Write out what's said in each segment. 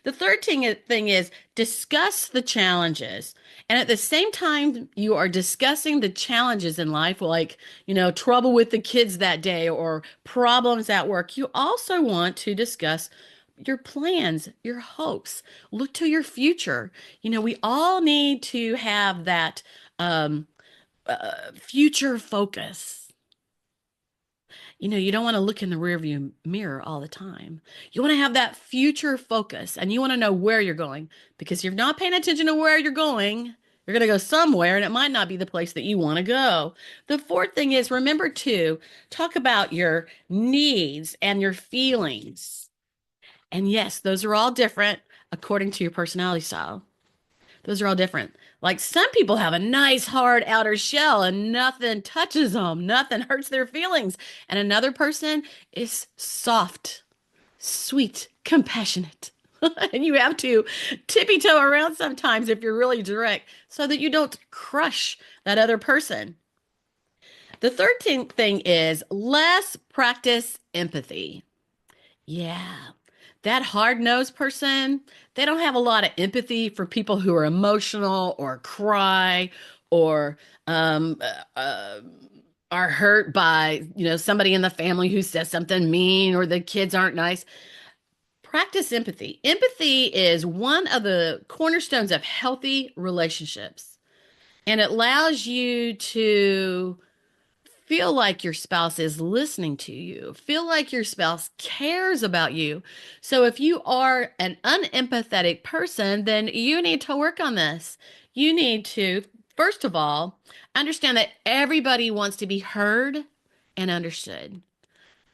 The third thing is discuss the challenges. And at the same time, you are discussing the challenges in life, like, trouble with the kids that day or problems at work. You also want to discuss your plans, your hopes. Look to your future. We all need to have that um, future focus. You don't want to look in the rearview mirror all the time. You want to have that future focus and you want to know where you're going because if you're not paying attention to where you're going, you're going to go somewhere and it might not be the place that you want to go. The fourth thing is remember to talk about your needs and your feelings. And yes, those are all different according to your personality style. Those are all different. Like some people have a nice hard outer shell and nothing touches them, nothing hurts their feelings. And another person is soft, sweet, compassionate. And you have to tippy toe around sometimes if you're really direct so that you don't crush that other person. The third thing is less practice empathy. Yeah. That hard-nosed person, they don't have a lot of empathy for people who are emotional or cry or um, uh, uh, are hurt by, somebody in the family who says something mean or the kids aren't nice. Practice empathy. Empathy is one of the cornerstones of healthy relationships, and it allows you to feel like your spouse is listening to you, feel like your spouse cares about you. So if you are an unempathetic person, then you need to work on this. You need to, first of all, understand that everybody wants to be heard and understood.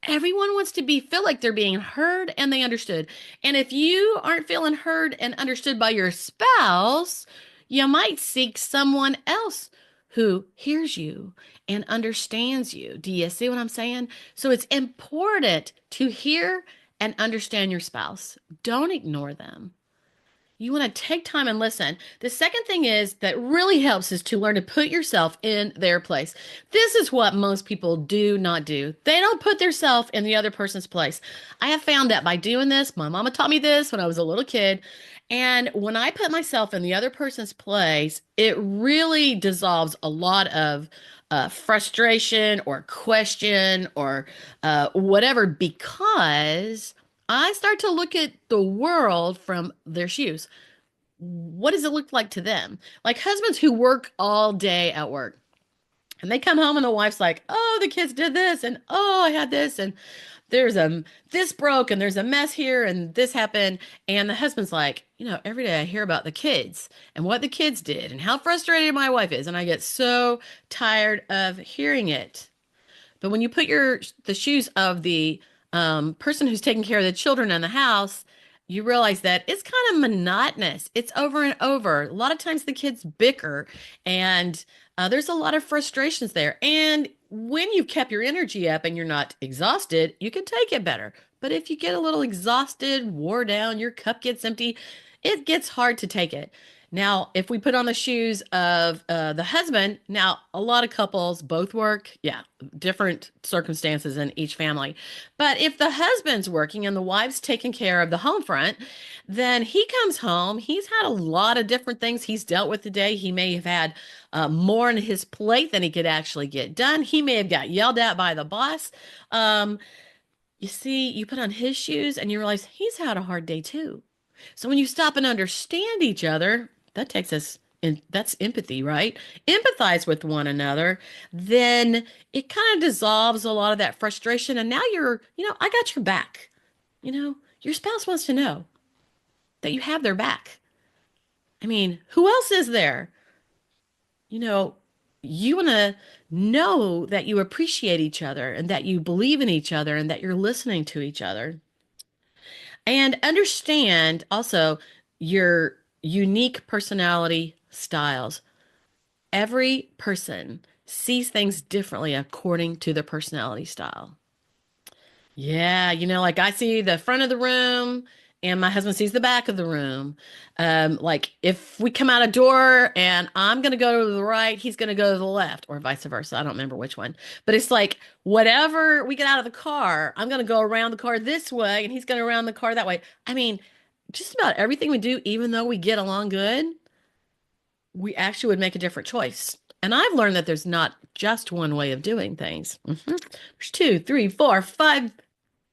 Everyone wants to be feel like they're being heard and they understood. And if you aren't feeling heard and understood by your spouse, you might seek someone else who hears you and understands you. Do you see what I'm saying? So it's important to hear and understand your spouse. Don't ignore them. You want to take time and listen. The second thing is that really helps is to learn to put yourself in their place. This is what most people do not do. They don't put themselves in the other person's place. I have found that by doing this, my mama taught me this when I was a little kid. And when I put myself in the other person's place, it really dissolves a lot of frustration or question or whatever because I start to look at the world from their shoes. What does it look like to them? Like husbands who work all day at work and they come home and the wife's like, "Oh, the kids did this and oh, I had this and there's this broke and there's a mess here and this happened." And the husband's like, every day I hear about the kids and what the kids did and how frustrated my wife is and I get so tired of hearing it. But when you put the shoes of the person who's taking care of the children in the house, you realize that it's kind of monotonous. It's over and over. A lot of times the kids bicker, and there's a lot of frustrations there. And when you've kept your energy up and you're not exhausted, you can take it better. But if you get a little exhausted, wore down, your cup gets empty, it gets hard to take it. Now, if we put on the shoes of the husband, now a lot of couples both work. Yeah, different circumstances in each family. But if the husband's working and the wife's taking care of the home front, then he comes home. He's had a lot of different things he's dealt with today. He may have had more on his plate than he could actually get done. He may have got yelled at by the boss. Um, you see, you put on his shoes and you realize he's had a hard day too. So when you stop and understand each other, that takes us in, that's empathy, right? Empathize with one another, then it kind of dissolves a lot of that frustration. And now I got your back. Your spouse wants to know that you have their back. I mean, who else is there? You know, you want to know that you appreciate each other and that you believe in each other and that you're listening to each other. And understand also your unique personality styles. Every person sees things differently according to their personality style. Yeah, like I see the front of the room and my husband sees the back of the room. Like if we come out a door and I'm gonna go to the right, he's gonna go to the left, or vice versa. I don't remember which one. But it's like whatever we get out of the car, I'm gonna go around the car this way and he's gonna around the car that way. I mean, just about everything we do, even though we get along good, we actually would make a different choice. And I've learned that there's not just one way of doing things. There's two, three, four, five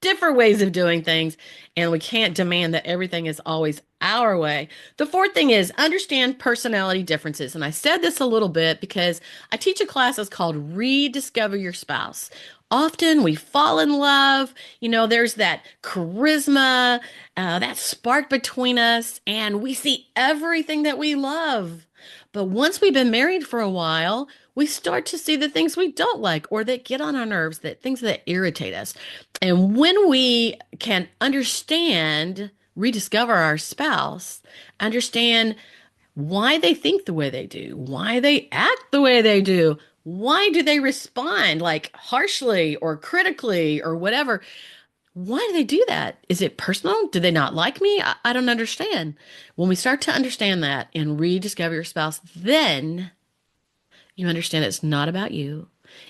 different ways of doing things, and we can't demand that everything is always our way. The fourth thing is understand personality differences. And I said this a little bit because I teach a class that's called Rediscover Your Spouse. Often we fall in love, there's that charisma, that spark between us, and we see everything that we love. But once we've been married for a while, we start to see the things we don't like or that get on our nerves, that things that irritate us. And when we can understand, rediscover our spouse, understand why they think the way they do, why they act the way they do, why do they respond like harshly or critically or whatever? Why do they do that? Is it personal? Do they not like me? I don't understand. When we start to understand that and rediscover your spouse, then you understand it's not about you.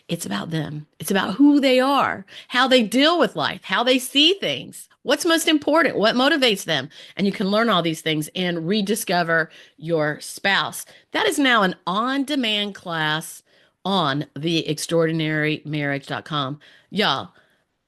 It's about them. It's about who they are, how they deal with life, how they see things, what's most important, what motivates them. And you can learn all these things and rediscover your spouse. That is now an on-demand class on theextraordinarymarriage.com. Y'all,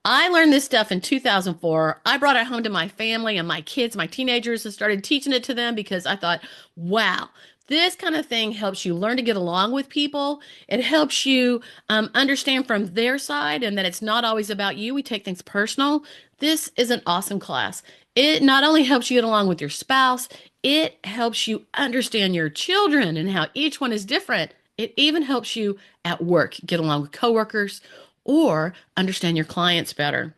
I learned this stuff in 2004. I brought it home to my family and my kids, my teenagers, and started teaching it to them because I thought, wow, this kind of thing helps you learn to get along with people. It helps you understand from their side and that it's not always about you. We take things personal. This is an awesome class. It not only helps you get along with your spouse, it helps you understand your children and how each one is different. It even helps you at work get along with coworkers or understand your clients better.